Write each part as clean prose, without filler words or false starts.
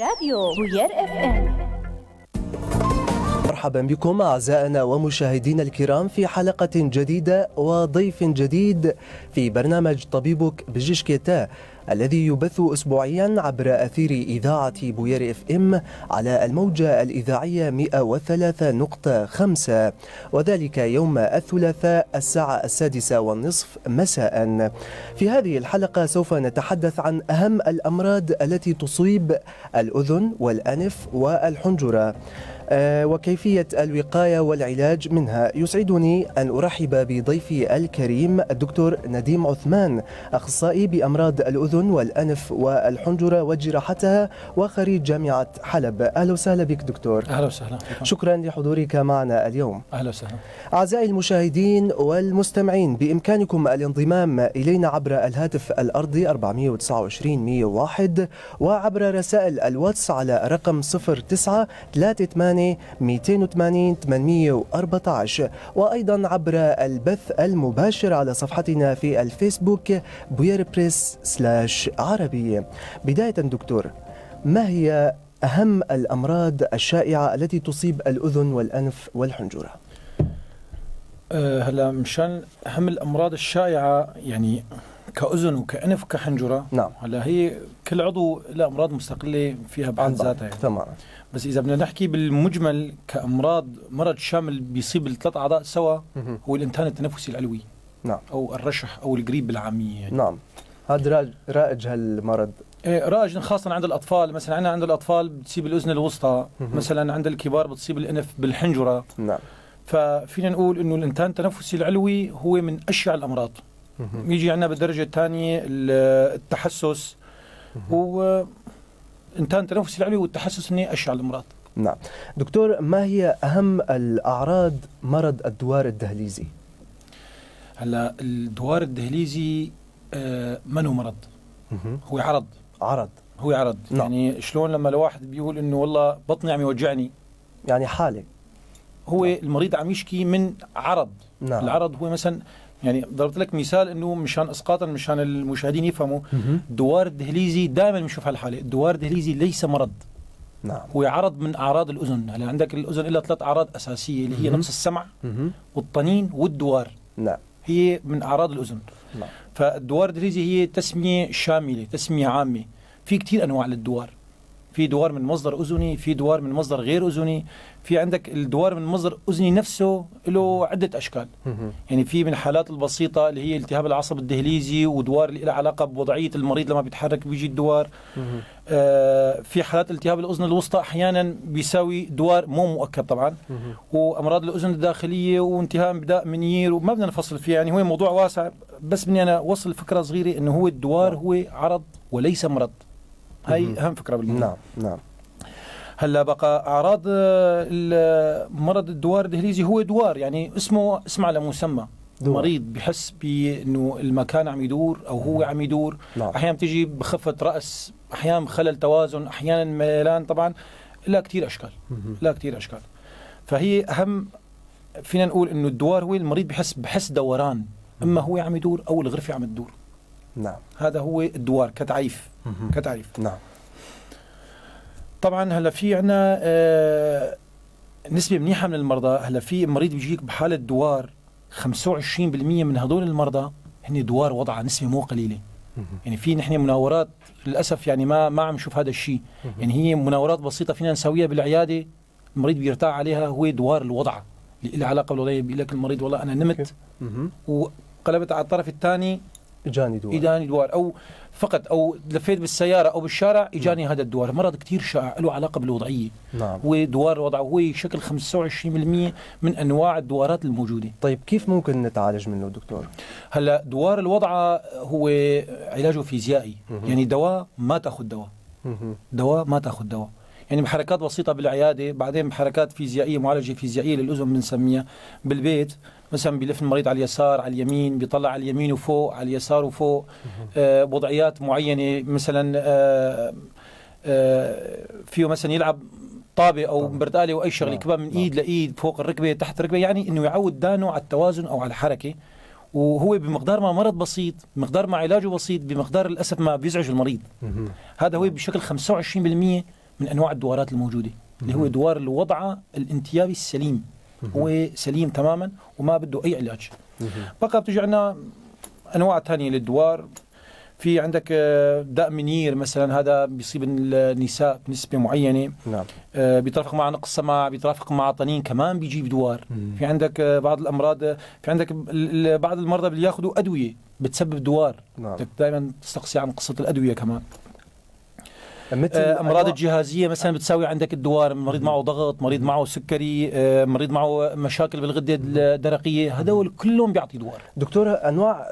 راديو بوير اف ام. مرحبا بكم أعزائنا ومشاهدينا الكرام في حلقة جديدة وضيف جديد في برنامج طبيبك بجشكيتا الذي يبث أسبوعيا عبر أثير إذاعة بوير اف ام على الموجة الإذاعية 103.5 وذلك يوم الثلاثاء الساعة 6:30 مساء. في هذه الحلقة سوف نتحدث عن أهم الأمراض التي تصيب الأذن والأنف والحنجرة وكيفية الوقاية والعلاج منها. يسعدني أن أرحب بضيفي الكريم الدكتور نديم عثمان، أخصائي بأمراض الأذن والأنف والحنجرة وجراحتها وخريج جامعة حلب. أهلا وسهلا بك دكتور. أهلا وسهلا. شكرا لحضورك معنا اليوم. أهلا وسهلا. أعزائي المشاهدين والمستمعين، بإمكانكم الانضمام إلينا عبر الهاتف الأرضي 429 101 وعبر رسائل الواتس على رقم 0938 280 814 وأيضا عبر البث المباشر على صفحتنا في الفيسبوك بوير بريس/عربي. بداية دكتور، ما هي أهم الأمراض الشائعة التي تصيب الأذن والأنف والحنجرة؟ هلا مشان أهم الأمراض الشائعة يعني كأذن وكأنف وكحنجرة. نعم. هلا هي كل عضو له أمراض مستقلة فيها بحد ذاتها يعني. تمام. بس إذا بدنا نحكي بالمجمل كأمراض مرض شامل بيصيب الثلاث أعضاء سوا هو الإنتان التنفسي العلوي. نعم. أو الرشح أو القريب بالعامية يعني. نعم. هذا رائج هالمرض. رائج خاصة عند الأطفال. مثلا عند الأطفال بتصيب الأذن الوسطى، مثلا عند الكبار بتصيب الأنف بالحنجرة. نعم. ففينا نقول إنه الإنتان التنفسي العلوي هو من أشيع الأمراض. يجي عندنا بالدرجة الثانية التحسس، وإنتان التنفسي العلوي والتحسس هني أشيع الأمراض. نعم. دكتور، ما هي أهم الأعراض مرض الدوار الدهليزي؟ هلا الدوار الدهليزي منه مرض، هو عرض. هو عرض. نعم. يعني شلون لما الواحد بيقول إنه والله بطني عم يوجعني، يعني حالة هو المريض عم يشكي من عرض. نعم. العرض هو مثلا، يعني ضربت لك مثال انه مشان اسقاطا مشان المشاهدين يفهموا، الدوار الدهليزي دائما بنشوف هالحاله. الدوار الدهليزي ليس مرض. نعم. هو عرض من اعراض الاذن. هلا عندك الاذن لها ثلاث اعراض اساسيه اللي هي نقص السمع والطنين والدوار. نعم. هي من اعراض الاذن. نعم. فالدوار الدهليزي هي تسميه شامله، تسميه عامه. في كثير انواع للدوار. في دوار من مصدر أذني، في دوار من مصدر غير أذني، في عندك الدوار من مصدر أذني نفسه له عدة أشكال. يعني في من الحالات البسيطة اللي هي التهاب العصب الدهليزي ودوار اللي له علاقة بوضعية المريض لما بيتحرك بيجي الدوار. في حالات التهاب الأذن الوسطى أحيانا بيساوي دوار مو مؤكد طبعا. وأمراض الأذن الداخلية وانتهاء بداء منير وما بدنا نفصل فيها، يعني هو موضوع واسع، بس بدي أنا أوصل فكرة صغيرة إنه هو الدوار هو عرض وليس مرض. هاي أهم فكرة بالموضوع. نعم. نعم. هلا بقى أعراض مرض الدوار الدهليزي هو دوار، يعني اسمه اسم على مسمى. مريض بحس بأنه المكان عم يدور أو هو عم يدور. نعم. أحيانا بتجي بخفة رأس، أحيانا بخلل توازن، أحيانا ميلان. طبعا لا كتير أشكال. فهي أهم، فينا نقول إنه الدوار هو المريض بحس دوران، إما هو عم يدور أو الغرفة عم تدور. نعم. هذا هو الدوار كتعريف. نعم. طبعا هلا في عنا نسبة منيحة من المرضى. هلا في مريض بيجيك بحالة دوار 25% من هذول المرضى هن دوار وضعها نسبة مو قليلة. يعني في نحن مناورات للأسف يعني ما عم نشوف هذا الشيء. يعني هي مناورات بسيطة فينا نسويها بالعيادة، المريض بيرتاح عليها، هو دوار الوضع اللي له علاقة بالوضعية. بيقول لك المريض والله أنا نمت وقلبت على الطرف الثاني إجاني دوار، أو فقط أو لفيت بالسيارة أو بالشارع إجاني هذا الدوار. مرض كتير شائع له علاقة بالوضعية. نعم. ودوار الوضع هو شكل 25% من أنواع الدوارات الموجودة. طيب كيف ممكن نتعالج منه دكتور؟ هلا دوار الوضع هو علاجه فيزيائي. يعني دواء ما تأخذ دواء. يعني بحركات بسيطة بالعيادة، بعدين بحركات فيزيائية، معالجة فيزيائية للأذن بنسميها. بالبيت مثلا بيلف المريض على اليسار على اليمين، بيطلع على اليمين وفوق، على اليسار وفوق. وضعيات معينة مثلا فيه مثلا يلعب طابة أو برتقالة أو أي شغلة، كباب من إيد لإيد، فوق الركبة تحت الركبة، يعني إنه يعود دانه على التوازن أو على الحركة. وهو بمقدار ما مرض بسيط، بمقدار ما علاجه بسيط، بمقدار للأسف ما بيزعج المريض. هذا هو بشكل 25% من أنواع الدوارات الموجودة، اللي هو دوار الوضع الانتيابي السليم، هو سليم تماما وما بده أي علاج. بقى بتجي عندنا أنواع تانية للدوار. في عندك داء منير مثلا، هذا بيصيب النساء بنسبة معينة. نعم. بيترافق مع نقص سمع، بيترافق مع طنين، كمان بيجيب دوار. في عندك بعض الأمراض، في عندك بعض المرضى اللي ياخذوا أدوية بتسبب دوار. نعم. دائما تستقصي عن قصة الأدوية كمان. مثل أمراض الجهازية مثلا بتساوي عندك الدوار، مريض معه ضغط، مريض معه سكري، مريض معه مشاكل بالغدة الدرقية، هذول كلهم بيعطي دوار. دكتور، أنواع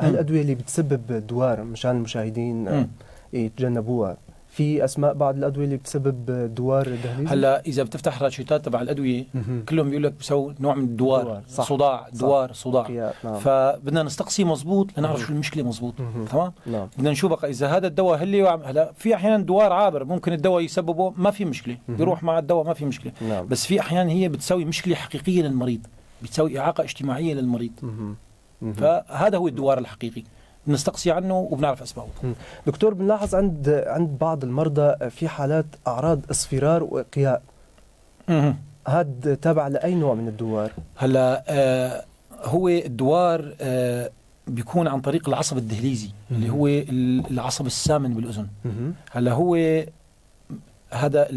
الأدوية اللي بتسبب دوار مشان المشاهدين يتجنبوها، في أسماء بعض الأدوية اللي بتسبب دوار دهليزي؟ هلا إذا بتفتح الراشيتات تبع الأدوية كلهم بيقول لك بيسوي نوع من الدوار، صداع، دوار، صداع. نعم. فبدنا نستقصي مزبوط لنعرف شو المشكلة مزبوط. تمام. نعم. بدنا نشوف بقى إذا هذا الدواء هلا في أحيانا دوار عابر ممكن الدواء يسببه ما في مشكلة، بيروح مع الدواء ما في مشكلة. نعم. بس في أحيانا هي بتسوي مشكلة حقيقية للمريض، بتسوي إعاقة اجتماعية للمريض. فهذا هو الدوار الحقيقي، بنستقصي عنه وبنعرف أسبابه. دكتور، بنلاحظ عند بعض المرضى في حالات أعراض اصفرار وإقياء، هذا تابع لأي نوع من الدوار؟ هلا هو الدوار بيكون عن طريق العصب الدهليزي اللي هو العصب السامن بالأذن. هلا هو هذا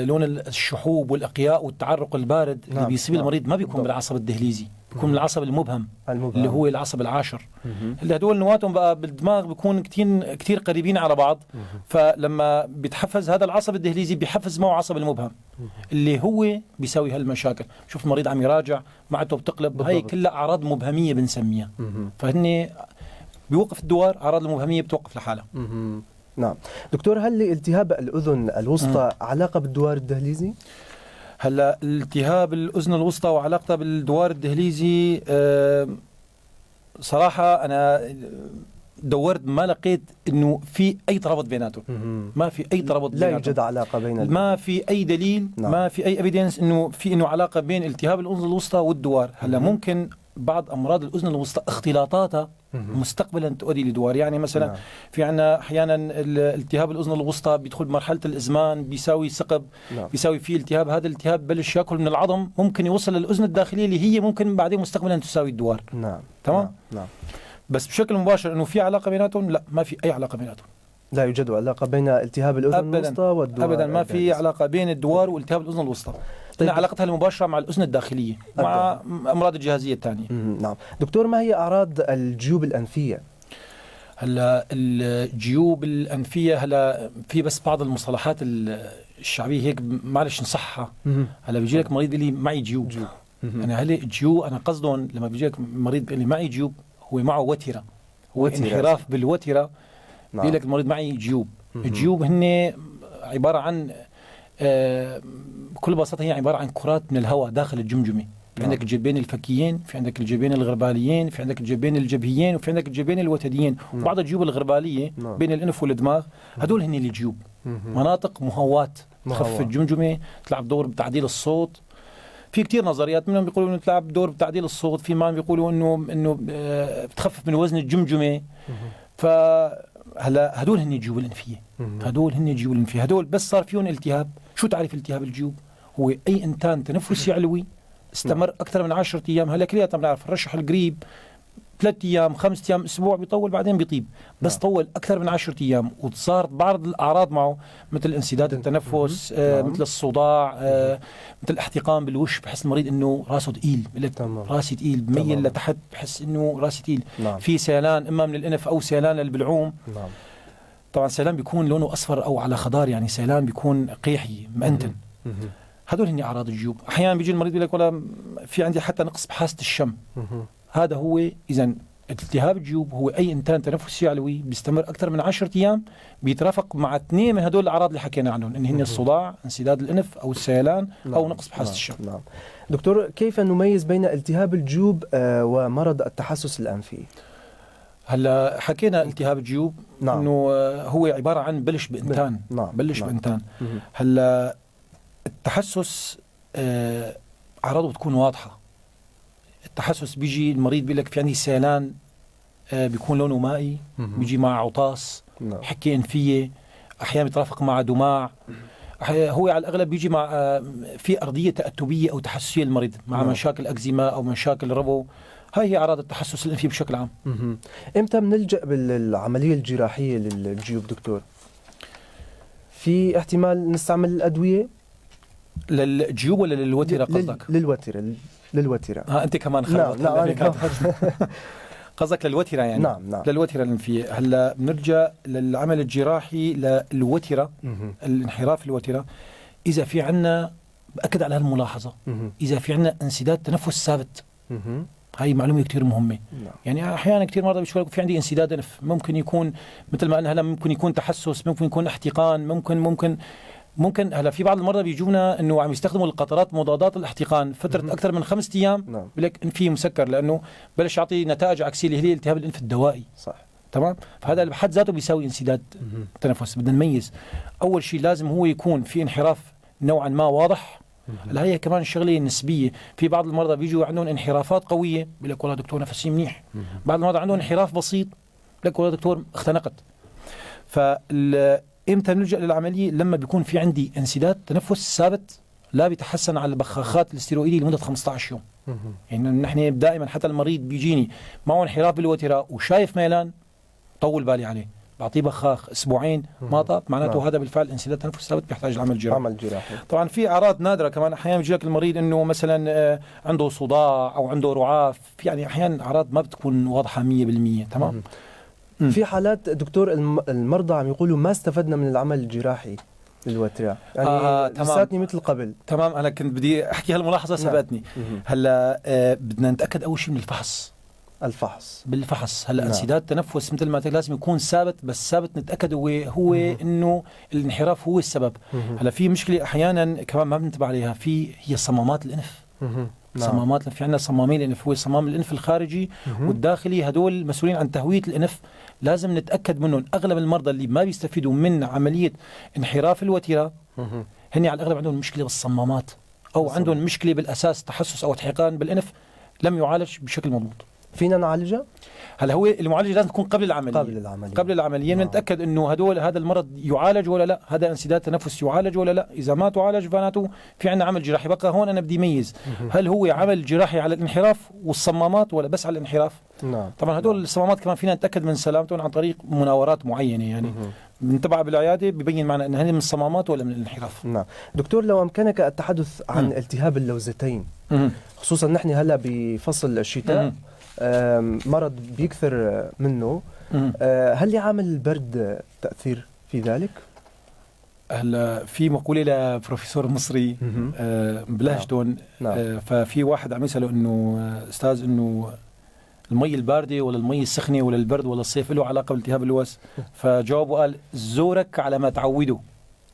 لون الشحوب والإقياء والتعرق البارد اللي بيصيب المريض ما بيكون بالعصب الدهليزي، بيكون من العصب المبهم اللي هو العصب العاشر. اللي هدول نواتهم بقى بالدماغ بيكون كتير قريبين على بعض، فلما بيتحفز هذا العصب الدهليزي بيحفز معه عصب المبهم اللي هو بيسوي هالمشاكل. شوف المريض عم يراجع معته بتقلب، هاي كلها أعراض مبهمية بنسميها. فهن بيوقف الدوار، أعراض المبهمية بتوقف لحالها. نعم. دكتور، هل لالتهاب الأذن الوسطى علاقة بالدوار الدهليزي؟ هلا التهاب الأذن الوسطى وعلاقته بالدوار الدهليزي، صراحة أنا دورت ما لقيت إنه في أي ترابط بيناتهم. ما في أي ترابط بيناتهم، لا يوجد علاقة بين ما في أي دليل. نعم. ما في أي إيفيدنس إنه علاقة بين التهاب الأذن الوسطى والدوار. هلا ممكن بعض أمراض الأذن الوسطى اختلاطاتها مستقبلا تؤدي لدوار. يعني مثلا نعم. في عنا أحيانا التهاب الأذن الوسطى بيدخل بمرحلة الإزمان، بيساوي ثقب، نعم. بيساوي فيه التهاب. هذا الالتهاب بلش يأكل من العظم، ممكن يوصل للأذن الداخلية اللي هي ممكن بعدين مستقبلا تساوي الدوار. نعم. تمام. نعم. بس بشكل مباشر إنه في علاقة بيناتهم، لا، ما في أي علاقة بيناتهم. لا يوجد علاقة بين التهاب الأذن الوسطى والدوار؟ أبدا ما في علاقة بين الدوار والتهاب الأذن الوسطى. طيب. علاقتها المباشرة مع الأذن الداخلية مع أمراض الجهازية الثانية. نعم. دكتور، ما هي أعراض الجيوب الأنفية؟ هلا الجيوب الأنفية، هلا في بس بعض المصطلحات الشعبية هيك معلش نصحها. هلا بيجي لك مريض بيقول لي معي جيوب. أنا هلا الجيوب أنا قصدهم لما بيجي لك مريض بيقول لي معي جيوب هو معه وترة، هو انحراف بالوترة. بيقول لك المريض معي جيوب. الجيوب هن عبارة عن بكل بساطة هي عبارة عن كرات من الهواء داخل الجمجمة. في عندك الجيبين الفكيين، في عندك الجيبين الغرباليين، في عندك الجيبين الجبهيين، وفي عندك الجيبين الوتديين. وبعض الجيوب الغربالية بين الأنف والدماغ، هدول هن الجيوب، مناطق مهواة تخفف الجمجمة، تلعب دور بتعديل الصوت. في كتير نظريات، منهم بيقولوا انه تلعب دور بتعديل الصوت، في ما بيقولوا انه بتخفف من وزن الجمجمة. فهلا هدول هن الجيوب الأنفية، هدول هن الجيوب الأنفية. هدول بس صار فيهم التهاب. شو تعرف التهاب الجيوب؟ هو أي إنتان تنفسي علوي استمر أكثر من 10 أيام. هلا كلياتنا بنعرف الرشح القريب 3 أيام 5 أيام أسبوع بيطول بعدين بيطيب، بس طول أكثر من 10 أيام وصارت بعض الأعراض معه مثل انسداد التنفس، مثل الصداع، مثل الاحتقان بالوش، بحس المريض إنه راسه ثقيل، راسي ثقيل، بميل لتحت، بحس إنه راسي ثقيل. في سيلان إما من الأنف أو سيلان البلعوم. طبعا سيلان بيكون لونه أصفر أو على خضار، يعني سيلان بيكون قيحي مأنتن. هدول هن أعراض الجيوب. أحيانا بيجي المريض بيقول لك ولا في عندي حتى نقص بحاسة الشم. هذا هو. إذن التهاب الجيوب هو أي إنتان تنفسي علوي بيستمر أكثر من 10 أيام، بيترافق مع 2 من هدول الأعراض اللي حكينا عنهم، إن هن الصداع، انسداد الأنف أو السيلان أو نقص بحاسة الشم. دكتور، كيف نميز بين التهاب الجيوب ومرض التحسس الأنفي؟ هلا حكينا التهاب الجيوب إنه هو عبارة عن بلش بإنتان. بإنتان. هلا التحسس أعراضه بتكون واضحة. التحسس بيجي المريض بيقول لك في عندي سيلان، بيكون لونه مائي، بيجي مع عطاس، حكي أنفية، أحيانا بيترافق مع دماع، هو على الأغلب بيجي مع في أرضية تأتبية أو تحسسية للمريض مع مشاكل أكزيما أو مشاكل ربو. هاي هي أعراض التحسس الأنفي بشكل عام. إمتى بنلجأ بالعملية الجراحية للجيوب دكتور؟ في احتمال نستعمل الأدوية للجيوب ولا للوترة قصدك؟ للوترة. أنت كمان نعم أنا كمان قصدك للوترة يعني. نعم. للوترة الأنفية. هلا بنرجع للعمل الجراحي للوترة، الانحراف الوترة. إذا في عنا، بأكد على هالملاحظة، إذا في عنا انسداد تنفس ثابت. هاي معلومة كتير مهمة. يعني أحيانا كتير مرضى بيشكوا في عندي انسداد أنف، ممكن يكون مثل ما قلنا هلا، ممكن يكون تحسس، ممكن يكون احتقان، ممكن هلا في بعض المرضى بيجونا انه عم يستخدموا القطرات مضادات الاحتقان فتره اكثر من 5 ايام. نعم. بلك انفي مسكر، لانه بلش يعطي نتائج عكسيه اللي هي التهاب الانف الدوائي. صح. تمام. فهذا بحد ذاته بيساوي انسداد تنفس. بدنا نميز اول شيء، لازم هو يكون في انحراف نوعا ما واضح. هلا هي كمان شغله نسبيه، في بعض المرضى بيجوا عندهم انحرافات قويه بيقول لك والله دكتور نفسي منيح، بعض المرضى عندهم انحراف بسيط بيقول لك والله دكتور اختنقت. امتى نلجأ للعمليه؟ لما بيكون في عندي انسداد تنفس ثابت لا بيتحسن على البخاخات الاستيروئيديه لمده 15 يوم. يعني نحن دائما حتى المريض بيجيني معه انحراف بالوتيره وشايف ميلان، طول بالي عليه، بعطيه بخاخ اسبوعين ما طاب، معناته هذا بالفعل انسداد تنفس ثابت بيحتاج لعمل جراحي. طبعا في اعراض نادره كمان، احيانا بيجي لك المريض انه مثلا عنده صداع او عنده رعاف، يعني احيانا اعراض ما بتكون واضحه 100%. تمام. في حالات دكتور المرضى عم يقولوا ما استفدنا من العمل الجراحي للوترة، يعني لساتني مثل قبل. تمام. انا كنت بدي احكي هالملاحظه سبقتني. هلا بدنا نتاكد اول شيء من بالفحص. هلا انسداد تنفس مثل ما قلت لازم يكون ثابت، بس ثابت نتاكد هو انه الانحراف هو السبب. هلا في مشكله احيانا كمان ما بننتبه عليها، هي صمامات الانف. صمامات في عندنا صمامين الانف، هو صمام الانف الخارجي والداخلي، هدول مسؤولين عن تهويه الانف، لازم نتاكد منهم. اغلب المرضى اللي ما بيستفيدوا من عمليه انحراف الوتيره هن على الاغلب عندهم مشكله بالصمامات، او عندهم مشكله بالاساس تحسس او احتقان بالانف لم يعالج بشكل مضبوط. فينا نعالجها؟ هلا هو المعالجه لازم تكون قبل العمليه نتاكد انه هذا المرض يعالج ولا لا، هذا انسداد تنفس يعالج ولا لا. اذا ما تعالج فاناته في عندنا عمل جراحي. بقى هون انا بدي ميز هل هو عمل جراحي على الانحراف والصمامات ولا بس على الانحراف. طبعا هدول الصمامات كمان فينا نتاكد من سلامتهم عن طريق مناورات معينه، يعني بنتبع بالعياده ببين معنا ان هن من الصمامات ولا من الانحراف. نعم دكتور، لو امكنك التحدث عن التهاب اللوزتين، خصوصا نحن هلا بفصل الشتاء مرض بيكثر منه، هل لعامل البرد تأثير في ذلك؟ هلا في مقولة لبروفيسور مصري بلهجتون، ففي واحد عم يسأله انه استاذ انه المي الباردة ولا المي السخنة ولا البرد ولا الصيف له علاقة بالتهاب اللوز؟ فجاوبه قال زورك على ما تعوده.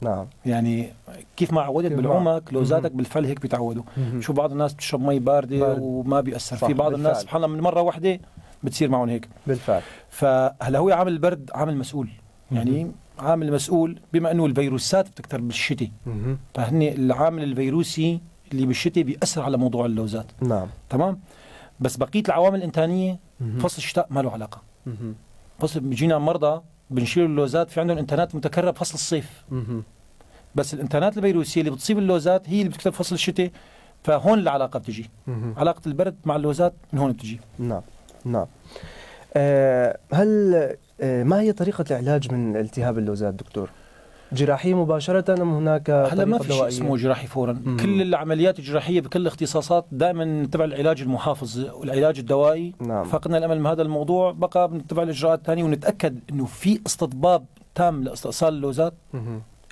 نعم. يعني كيف ما عودت بالعمق لوزاتك بالفعل هيك بتعودوا. شو بعض الناس بتشرب مي باردة وما بيأثر، في بعض الناس سبحان الله من مرة واحدة بتصير معهم هيك بالفعل. فهلا هو عامل البرد عامل مسؤول، يعني عامل مسؤول بما انه الفيروسات بتكتر بالشتاء، فهن العامل الفيروسي اللي بالشتاء بيأثر على موضوع اللوزات. نعم. تمام. بس بقية العوامل الإنتانية فصل الشتاء ما له علاقة. فصل بيجينا مرضى بنشيل اللوزات في عندهم انتانات متكررة بفصل الصيف، بس الانتانات الفيروسية اللي بتصيب اللوزات هي اللي بتكتر بفصل الشتاء، فهون العلاقة بتجي. علاقة البرد مع اللوزات من هون بتجي. نعم. هل ما هي طريقة العلاج من التهاب اللوزات دكتور؟ جراحية مباشرة أم هناك هلا ما في شيء اسمه جراحي فورا. كل العمليات الجراحية بكل الاختصاصات دائما تبع العلاج المحافظ والعلاج الدوائي. نعم. فقدنا الأمل من هذا الموضوع، بقى بنتبع الإجراءات الثانية ونتأكد إنه في استطباب تام لاستئصال اللوزات.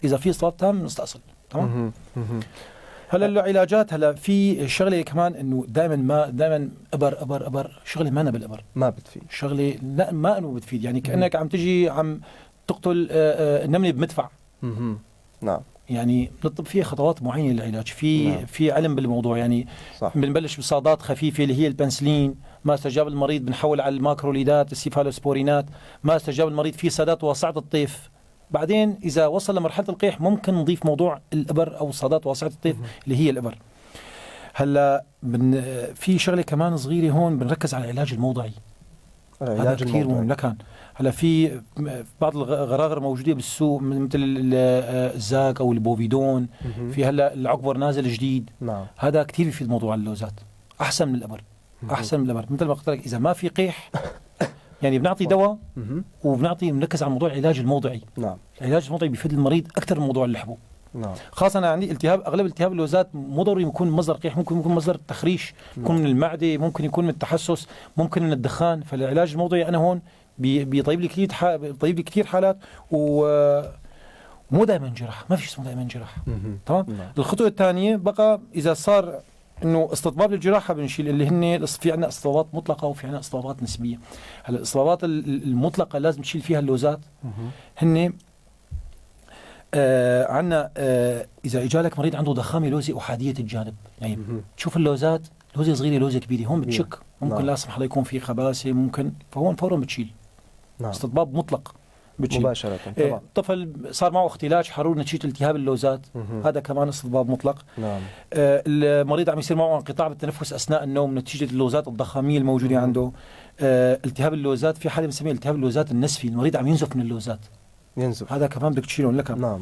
إذا في استطباب تام نستأصل. تمام. هلا العلاجات، هلا في شغله كمان انه دائما ابر شغله ما بالابر ما بتفيد، شغله لا ما انه بتفيد، يعني كانك عم تجي عم تقتل النمله بمدفع. نعم. يعني نطلب فيها خطوات معينه للعلاج، في علم بالموضوع، يعني بنبلش بصادات خفيفه اللي هي البنسلين، ما استجاب المريض بنحول على الماكروليدات السيفالوسبورينات، ما استجاب المريض في سادات واسعه الطيف، بعدين إذا وصل لمرحلة القيح ممكن نضيف موضوع الإبر أو الصادات واسعة الطيف اللي هي الإبر. هلا في شغلة كمان صغيرة هون، بنركز على العلاج الموضعي. هذا كثير مهم. لكن هلا في بعض الغراغر موجوده بالسوق مثل الزاك او البوفيدون، في هلا العقبر نازل جديد. نعم. هذا كثير بيفيد موضوع اللوزات، احسن من الابر. احسن من الابر، مثل ما قلت لك اذا ما في قيح يعني بنعطي دواء بنركز على موضوع العلاج الموضعي. نعم. العلاج الموضعي بيفيد المريض اكثر من موضوع الحبوب. نعم. خاصة أنا عندي التهاب، أغلب التهاب اللوزات مو ضروري يكون مصدر قيح، ممكن يكون مصدر تخريش، ممكن من المعدة، ممكن يكون من التحسس، ممكن من الدخان. فالعلاج الموضعي أنا هون بيطيب لي كثير حالات، ومو دائما جراحة، ما في اسمه دائما جراحة. تمام. الخطوة الثانية بقى إذا صار إنه استطباب للجراحة بنشيل اللي هن في عندنا اصطبابات مطلقة وفي عندنا اصطبابات نسبية. هلا الاصطبابات المطلقة لازم تشيل فيها اللوزات. هن عندنا إذا إجالك مريض عنده ضخامة لوزة أحادية الجانب، يعني تشوف اللوزات لوزة صغيرة لوزة كبيرة، هون بتشك ممكن لا سمح الله يكون في خباثة، ممكن فهون فورا بتشيل. نعم. استطباب مطلق بتشيل مباشرة. طفل صار معه اختلاج حرور نتيجة التهاب اللوزات، هذا كمان استطباب مطلق. نعم. المريض عم يصير معه انقطاع بالتنفس أثناء النوم نتيجة اللوزات الضخامية الموجودة عنده. التهاب اللوزات في حالة بنسميها التهاب اللوزات النسفي، المريض عم ينزف من اللوزات، هذا كمان بدك تشيلهم لك. نعم.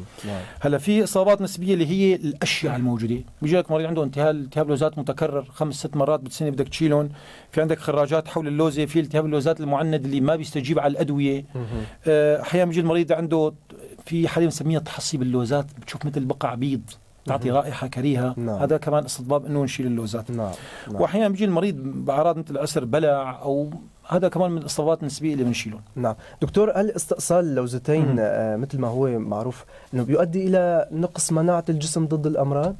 هلا في اصابات نسبيه اللي هي الاشعه الموجوده، بيجي لك مريض عنده التهاب لوزات متكرر 5-6 مرات بالسنه بدك تشيلهم. في عندك خراجات حول اللوزه، في التهاب اللوزات المعند اللي ما بيستجيب على الادويه. احيانا بيجي المريض عنده في حاله بنسميها تحصي باللوزات، بتشوف مثل بقع بيض تعطي رائحه كريهه. نعم. هذا كمان استطباب انه نشيل اللوزات. نعم. واحيانا بيجي المريض باعراض مثل عسر بلع، او هذا كمان من الاصابات النسبيه اللي بنشيلهم. نعم. دكتور، هل استئصال اللوزتين مثل ما هو معروف انه بيؤدي الى نقص مناعه الجسم ضد الامراض؟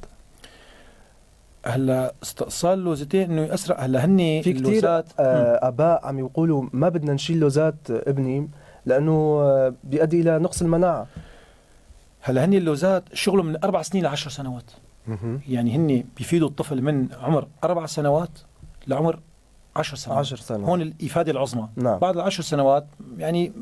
هلا استئصال اللوزتين انه يأسرع. هلا هن في كثير اباء عم يقولوا ما بدنا نشيل لوزات ابني لانه بيؤدي الى نقص المناعه. هلا هن اللوزات شغلهم من 4 سنين ل10 سنوات. يعني هن بيفيدوا الطفل من عمر 4 سنوات لعمر 10 سنوات. 10 سنوات هون الإفادة العظمى. نعم. بعد 10 سنوات يعني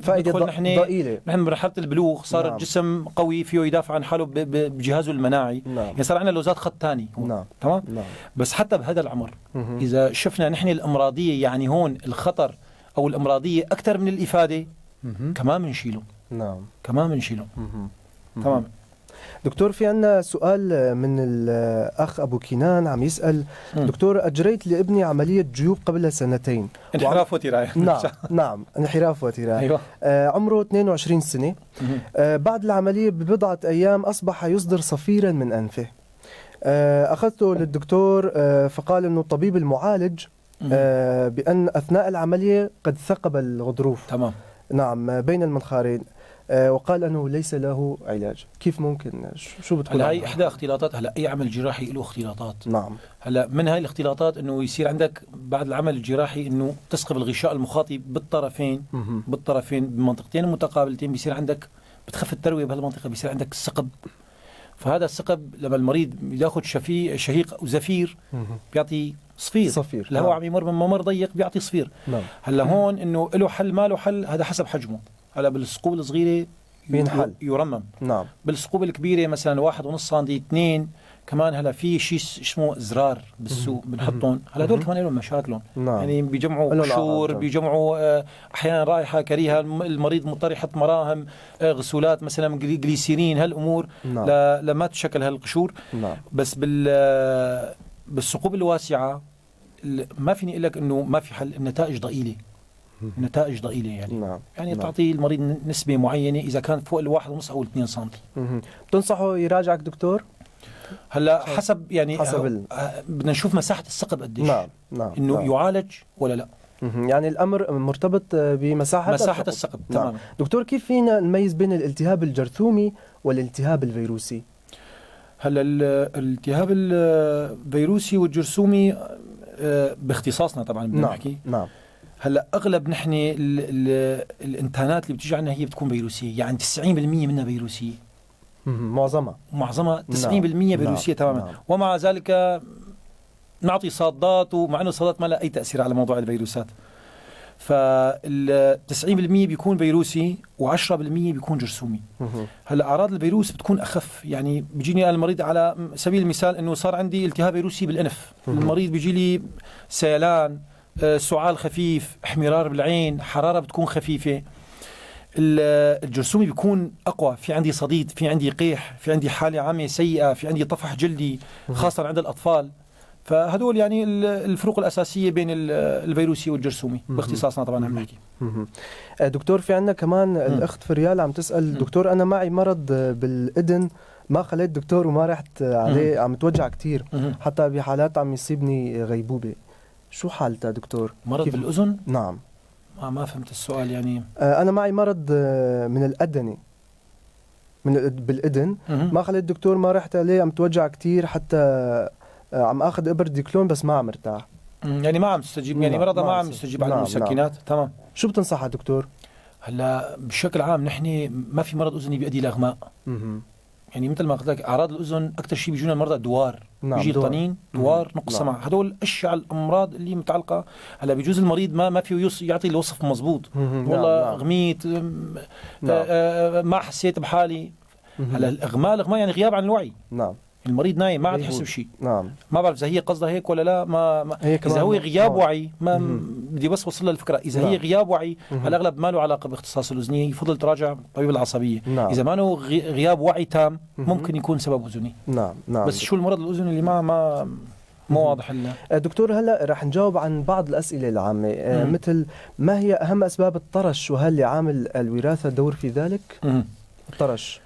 فائدة ضئيلة. نحن بمرحلة البلوغ صار نعم. الجسم قوي، فيه يدافع عن حاله بجهازه المناعي. نعم. يعني صار عندنا لوزات خط ثاني. نعم. تمام. نعم. بس حتى بهذا العمر إذا شفنا نحن الأمراضية، يعني هون الخطر أو الأمراضية أكثر من الإفادة، كمان بنشيله. نعم. كمان بنشيله. تمام. دكتور، في عنا سؤال من الأخ أبو كنان عم يسأل: دكتور، أجريت لابني عملية جيوب قبل 2 انحراف وتراية. نعم انحراف وتراية. أيوة. عمره 22 سنة. بعد العملية ببضعة أيام أصبح يصدر صفيرا من أنفه. أخذته للدكتور، فقال أنه الطبيب المعالج بأن أثناء العملية قد ثقب الغضروف. تمام. نعم، بين المنخارين، وقال أنه ليس له علاج. كيف ممكن؟ شو بتقول؟ هلا هي إحدى اختلاطات. هلا أي عمل جراحي له اختلاطات. نعم. هلا من هاي الاختلاطات إنه يصير عندك بعد العمل الجراحي إنه تسقب الغشاء المخاطي بالطرفين بمنطقتين متقابلتين، بيصير عندك بتخف التروية بهالمنطقة، بيصير عندك ثقب. فهذا الثقب لما المريض ياخذ شهيق وزفير بيعطي صفير. الهواء عم يمر من ممر ضيق بيعطي صفير. نعم. هلا هون إنه له حل ما له حل، هذا حسب حجمه. هلا بالثقوب الصغيرة يرمم. نعم. بالثقوب الكبيرة مثلا 1.5 سم 2 كمان. هلا في شيء اسمه زرار بالسوق بنحطهم. هلا دول كمان لهم مشاكلهم. نعم. يعني بيجمعوا قشور، بيجمعوا احيانا رائحه كريهه، المريض مضطر يحط مراهم، غسولات مثلا جليسيرين، هالامور. نعم. لما تشكل هالقشور. نعم. بس بالثقوب الواسعه ما فيني اقول لك انه ما في حل. النتائج ضئيله. يعني. نعم. يعني تعطي المريض نسبه معينه اذا كان فوق 1.5 او 2 سم. بتنصحه يراجعك دكتور؟ هلا حسب يعني بدنا نشوف مساحة الثقب قديش. نعم. إنه يعالج ولا لا. يعني الأمر مرتبط بمساحة الثقب. تماما. نعم. دكتور، كيف فينا نميز بين الالتهاب الجرثومي والالتهاب الفيروسي؟ هلا الالتهاب الفيروسي والجرثومي باختصاصنا طبعا بدنا نحكي. نعم. هلا اغلب نحن الانتانات اللي بتيجي عنا هي بتكون فيروسيه، يعني 90% منها فيروسيه. معظمها 90% فيروسيه. تماما. نعم. ومع ذلك نعطي صادات، ومع انه الصادات ما لها اي تاثير على موضوع الفيروسات. فال 90% بيكون فيروسي و10% بيكون جرثومي. هلا اعراض الفيروس بتكون اخف. يعني بيجيني المريض على سبيل المثال انه صار عندي التهاب فيروسي بالانف، المريض بيجي لي سيلان، سعال خفيف، احمرار بالعين، حرارة بتكون خفيفة. الجرثومي بيكون أقوى، في عندي صديد، في عندي قيح، في عندي حالة عامة سيئة، في عندي طفح جلدي خاصة عند الأطفال. فهدول يعني الفروق الأساسية بين الفيروسي والجرثومي باختصاصنا طبعا عم نحكي. دكتور في عندنا كمان الأخت فريال عم تسأل دكتور أنا معي مرض بالإذن ما خليت دكتور وما رحت عليه عم توجع كتير حتى بحالات عم يصيبني غيبوبة، شو حالتها دكتور؟ مرض بالأذن؟ نعم. ما فهمت السؤال يعني. أنا معي مرض من الأذنة بالإذن ما خليت دكتور ما رحت عليه عم توجع كتير حتى عم اخذ ابر ديكلون بس ما عم ارتاح. يعني ما عم تستجيب، يعني مرضى ما عم يستجيب على المسكنات. تمام. شو بتنصحها دكتور؟ هلا بشكل عام نحن ما في مرض اذني بيؤدي الى اغماء. يعني مثل ما قلت لك اعراض الاذن اكثر شيء بيجونا المرضى دوار، بيجي طنين، دوار، نقص سمع، هدول اشياء الامراض اللي متعلقه. هلا بيجوز المريض ما فيه يعطي الوصف مزبوط، والله غميت ما حسيت بحالي. هلا الاغماء يعني غياب عن الوعي. نعم. المريض نايم ما عم تحس بشيء. نعم. ما بعرف اذا هي قصدها هيك ولا لا. ما اذا هو غياب وعي ما بدي بس اوصل للفكره. اذا هي غياب وعي على الاغلب ما له علاقه باختصاص الاذنيه، يفضل تراجع طبيب العصبيه. اذا ما له غياب وعي تام ممكن يكون سبب اذني. نعم. بس شو المرض الاذني اللي ما واضح لنا. دكتور هلا رح نجاوب عن بعض الاسئله العامه مثل ما هي اهم اسباب الطرش وهل لعامل الوراثه دور في ذلك؟ الطرش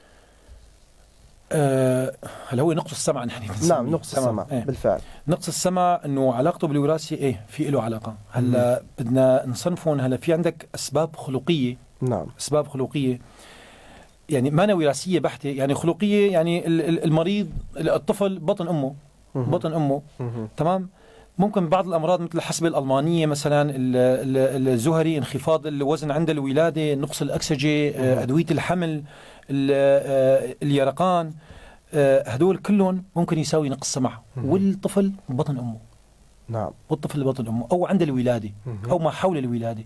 هل هو نقص السمع نحن؟ نعم نقص السمع. بالفعل نقص السمع انه علاقته بالوراثه في له علاقه. هلا بدنا نصنفهم. هلا في عندك اسباب خلقيه. نعم. اسباب خلقيه يعني ما وراثيه بحته، يعني خلقيه، يعني المريض الطفل بطن امه تمام. ممكن بعض الامراض مثل الحصبه الالمانيه مثلا، الزهري، انخفاض الوزن عند الولاده، نقص الاكسجه، ادويه الحمل، اليرقان، هدول كلهم ممكن يساوي نقص سمع والطفل بطن امه. نعم. والطفل بطن امه او عند الولاده او ما حول الولاده.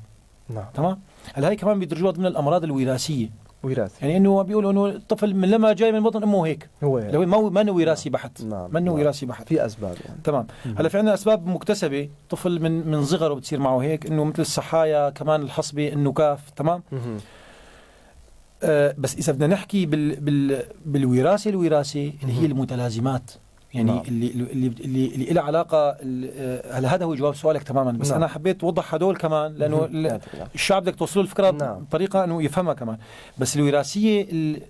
نعم. تمام. هل هاي كمان بيدرجوها ضمن الامراض الوراثيه. وراثي يعني انه بيقولوا انه الطفل من لما جاي من بطن امه هيك لو ما وراثي بحت. ما انه وراثي بحت. في اسباب يعني. تمام. هلا في عندنا اسباب مكتسبه، طفل من صغره بتصير معه هيك، انه مثل الصحايا، كمان الحصبه، النكاف. تمام. بس اذا بدنا نحكي بالوراثه اللي هي المتلازمات، يعني اللي لها علاقه. هلا هذا هو جواب سؤالك تماما، بس انا حبيت اوضح هدول كمان لانه الشعب بدك توصل الفكره بطريقه انه يفهمها كمان. بس الوراثيه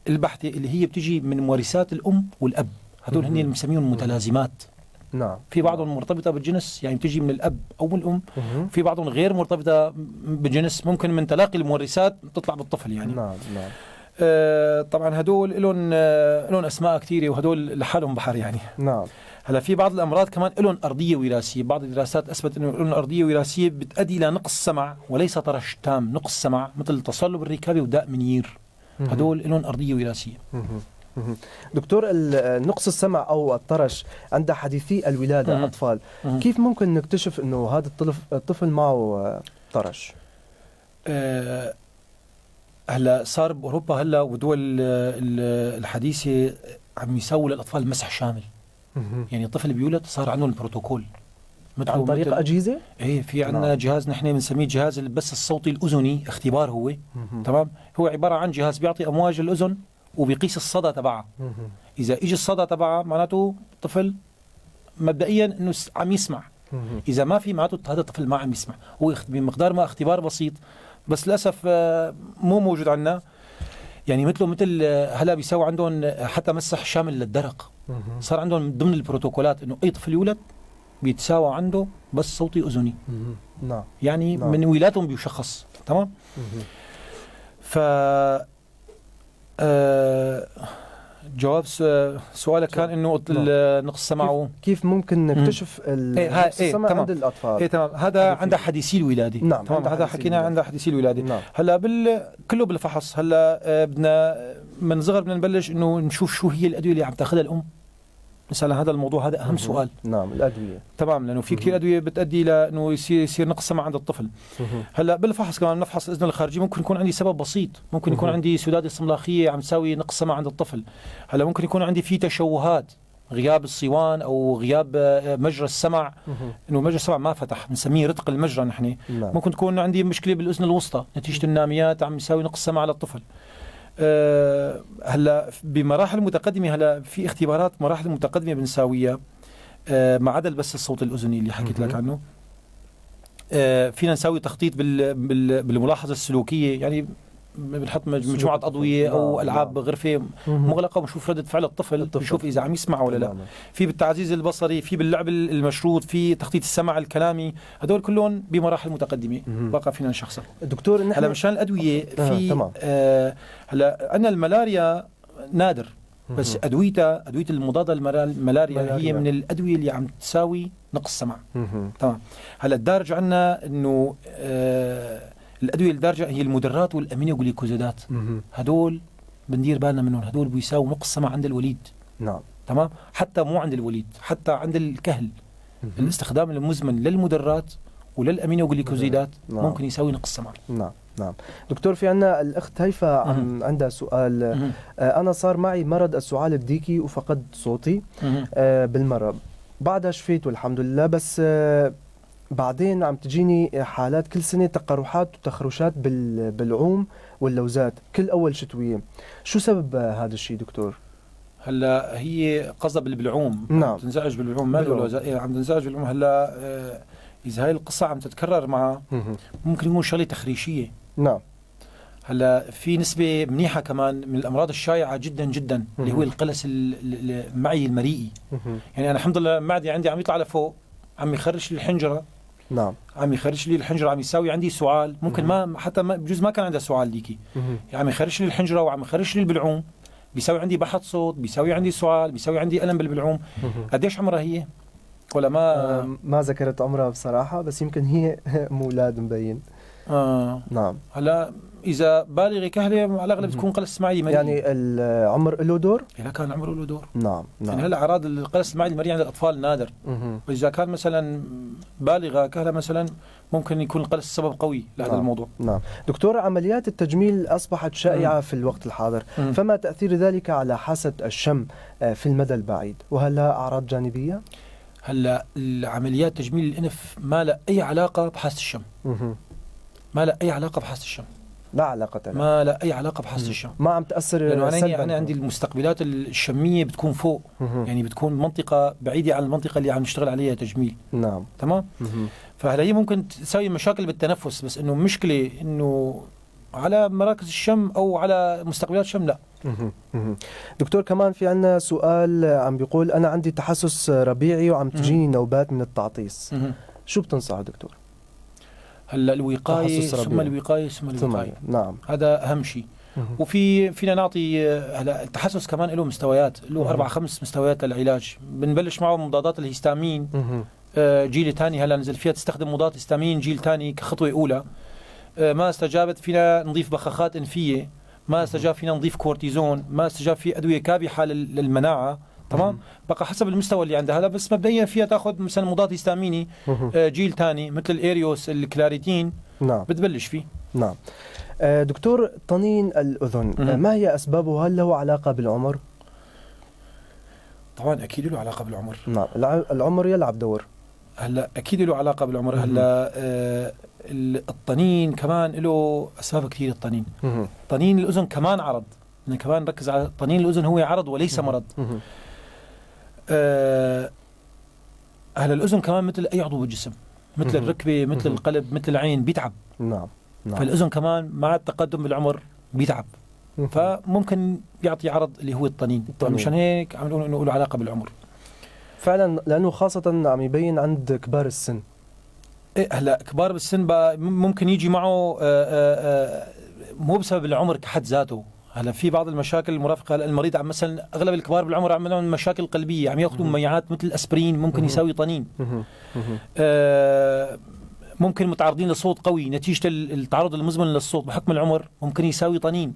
البحته اللي هي بتجي من مورثات الام والاب، هدول هن اللي بنسميهم متلازمات. نعم. في بعضهم مرتبطه بالجنس، يعني بتجي من الاب او من الام. في بعضهم غير مرتبطه بالجنس، ممكن من تلاقي المورثات تطلع بالطفل يعني. نعم. نعم. طبعا هدول لهم اسماء كثيره وهدول لحالهم بحر يعني. نعم. هلا في بعض الامراض كمان لهم ارضيه وراثيه، بعض الدراسات اثبت انه لهم ارضيه وراثيه بتؤدي الى نقص سمع وليس طرش تام، نقص سمع مثل تصلب الركابه وداء منير، هدول لهم ارضيه وراثيه. دكتور نقص السمع او الطرش عند حديثي الولاده الاطفال، كيف ممكن نكتشف انه هذا الطفل معه طرش؟ هلا صار باوروبا هلا ودول الحديثه عم يسووا للاطفال مسح شامل. يعني الطفل بيولد صار عندهم البروتوكول عن طريق اجهزه. ايه في عندنا جهاز نحن بنسميه جهاز البث الصوتي الاذني، اختبار هو. تمام. هو عباره عن جهاز بيعطي امواج الاذن وبيقيس الصدى تبعها. اذا اجى الصدى تبعها معناته الطفل مبدئيا انه عم يسمع. اذا ما في معناته هذا الطفل ما عم يسمع. هو بمقدار ما اختبار بسيط، بس للاسف مو موجود عندنا. يعني مثل هلا بيسووا عندهم حتى مسح شامل للدرق. صار عندهم ضمن البروتوكولات انه اي طفل يولد بيتساوى عنده بس صوتي اذني. نعم. يعني من ولادهم بيشخص. تمام. ف جواب سؤالك كان انه نقص سمعه كيف ممكن نكتشف نقص السمع عند الاطفال؟ تمام. هذا عند حديثي الولاده. نعم. تمام. هذا حكينا عند حديثي الولاده. نعم. هلا كله بالفحص. هلا بدنا من صغر بدنا نبلش انه نشوف شو هي الادويه اللي عم تاخذها الام. نسأل هذا الموضوع، هذا أهم سؤال. نعم. الأدوية. تمام. لأنه في كثير أدوية بتؤدي إلى إنه يصير نقص سمع عند الطفل. هلا بالفحص كمان نفحص الأذن الخارجي، ممكن يكون عندي سبب بسيط، ممكن يكون عندي سدادة صملاخية عم تساوي نقص سمع عند الطفل. هلا ممكن يكون عندي في تشوهات، غياب الصوان أو غياب مجرى السمع، إنه مجرى السمع ما فتح، بنسميه رتق المجرى نحن. ممكن تكون عندي مشكلة بالأذن الوسطى نتيجة الناميات عم يساوي نقص سمع للطفل. هلا بمراحل متقدمة، هلا في اختبارات مراحل متقدمة بنساويها ما عدا بس الصوت الأذني اللي حكيت لك عنه. فينا نساوي تخطيط بالملاحظة السلوكية، يعني بنحط مجموعة أضوية أو ألعاب غرفة مغلقة ونشوف ردة فعل الطفل، نشوف إذا عم يسمع ولا لا. في بالتعزيز البصري، في باللعب المشروط، في تخطيط السمع الكلامي، هدول كلهم بمراحل متقدمة بقى فينا نشخصها. دكتور هلا مشان الأدوية في هلا أن الملاريا نادر، بس أدوية المضادة للملاريا هي من الأدوية اللي عم تساوي نقص سمع. تمام. هلا الدارج عنا إنه الأدوية الدارجة هي المدرات والأمينوغليكوزيدات، هدول بندير بالنا منهم، هدول بيساوي نقص سمع عند الوليد. نعم. تمام. حتى مو عند الوليد، حتى عند الكهل الاستخدام المزمن للمدرات وللأمينوغليكوزيدات ممكن يساوي نقص سمع. نعم. دكتور في عنا الأخت هيفا عندها سؤال. أنا صار معي مرض السعال الديكي وفقد صوتي بالمرض، بعدها شفيت والحمد لله، بس بعدين عم تجيني حالات كل سنة تقرحات وتخرشات بالعوم واللوزات كل أول شتوية. شو سبب هذا الشيء دكتور؟ هلا هي قصدها بالعوم. نعم. عم تنزعج بالعوم، ما اللوزات، عم تنزعج بالعوم. هلا إذا هاي القصة عم تتكرر معها ممكن يكون شغلة تخريشية. نعم. هلا في نسبة منيحة كمان من الأمراض الشائعة جدا جدا اللي هو القلس المعي المريئي. يعني أنا الحمد لله معدي عندي عم يطلع لفوق، عم يخرش لي الحنجرة. نعم. عم يخرش لي الحنجرة، عم يساوي عندي سعال، ممكن ما حتى بجوز ما كان عندها سعال ديكي، يعني عم يخرش لي الحنجرة وعم يخرش لي البلعوم، بيساوي عندي بحث صوت، بيساوي عندي سعال، بيساوي عندي ألم بالبلعوم. قديش عمرها هي؟ ولا ما ذكرت عمرها بصراحة، بس يمكن هي مولاد مبين. نعم. هلا إذا بالغة كهلة على الأغلب تكون قلس معي مريء. يعني العمر له دور؟ إذا كان العمر له دور. نعم. يعني هلا أعراض القلس المعي المريء عند الأطفال نادر. وإذا كان مثلا بالغة كهلة مثلا ممكن يكون القلس سبب قوي لهذا الموضوع. نعم. دكتور، عمليات التجميل أصبحت شائعة في الوقت الحاضر، فما تأثير ذلك على حاسة الشم في المدى البعيد؟ وهل لها أعراض جانبية؟ هلا العمليات تجميل الأنف ما لها أي علاقة بحاسة الشم. ما لها أي علاقة بحاسة الشم. لا علاقة لها. ما لها أي علاقة بحاسة الشم. ما عم تأثر لأنه أنا عندي المستقبلات الشمية بتكون فوق، يعني بتكون منطقة بعيدة عن المنطقة اللي عم نشتغل عليها تجميل. نعم. تمام. فهلا هي ممكن تساوي مشاكل بالتنفس، بس إنه مشكلة إنه على مراكز الشم أو على مستقبلات الشم لا. دكتور كمان في عنا سؤال عم بيقول أنا عندي تحسس ربيعي وعم تجيني نوبات من التعطيس، شو بتنصح دكتور؟ هلا الوقاية ثم الوقاية ثم الوقاية. نعم. هذا أهم شيء. فينا نعطي هلا التحسس كمان له مستويات، له 4-5 مستويات للعلاج. بنبلش معه مضادات الهستامين، جيل ثاني هلا نزل فيها تستخدم مضاد هستامين جيل ثاني كخطوة أولى. ما استجابت فينا نضيف بخاخات أنفية، ما استجاب فينا نضيف كورتيزون، ما استجاب في أدوية كابحة للمناعة. تمام. بقى حسب المستوى اللي عندها. هلا بس مبدئيا فيها تاخذ مثلا مضاد هستاميني جيل ثاني مثل الاريوس الكلاريتين. نعم. بتبلش فيه. نعم. دكتور، طنين الأذن ما هي أسبابه؟ هل له علاقة بالعمر؟ طبعا أكيد له علاقة بالعمر. نعم. العمر يلعب دور. هلا أكيد له علاقة بالعمر. هلا الطنين كمان له أسباب كثير. الطنين طنين الأذن كمان عرض، يعني كمان نركز على طنين الأذن هو عرض وليس مرض. هلا الأذن كمان مثل أي عضو بالجسم، مثل الركبة، مثل القلب، مثل العين، بيتعب. نعم. فالأذن كمان مع التقدم بالعمر بيتعب، فممكن يعطي عرض اللي هو الطنين. مشان هيك عم نقول إنه له علاقة بالعمر فعلا، لأنه خاصة عم يبين عند كبار السن. هلا كبار بالسن ممكن يجي معه مو بسبب العمر كحد ذاته. هلا في بعض المشاكل المرافقه المريض، عم مثلا اغلب الكبار بالعمر عم عندهم مشاكل قلبيه، عم ياخذوا مميعات مثل الاسبرين ممكن يساوي طنين. ممكن متعرضين لصوت قوي نتيجه التعرض المزمن للصوت بحكم العمر ممكن يساوي طنين.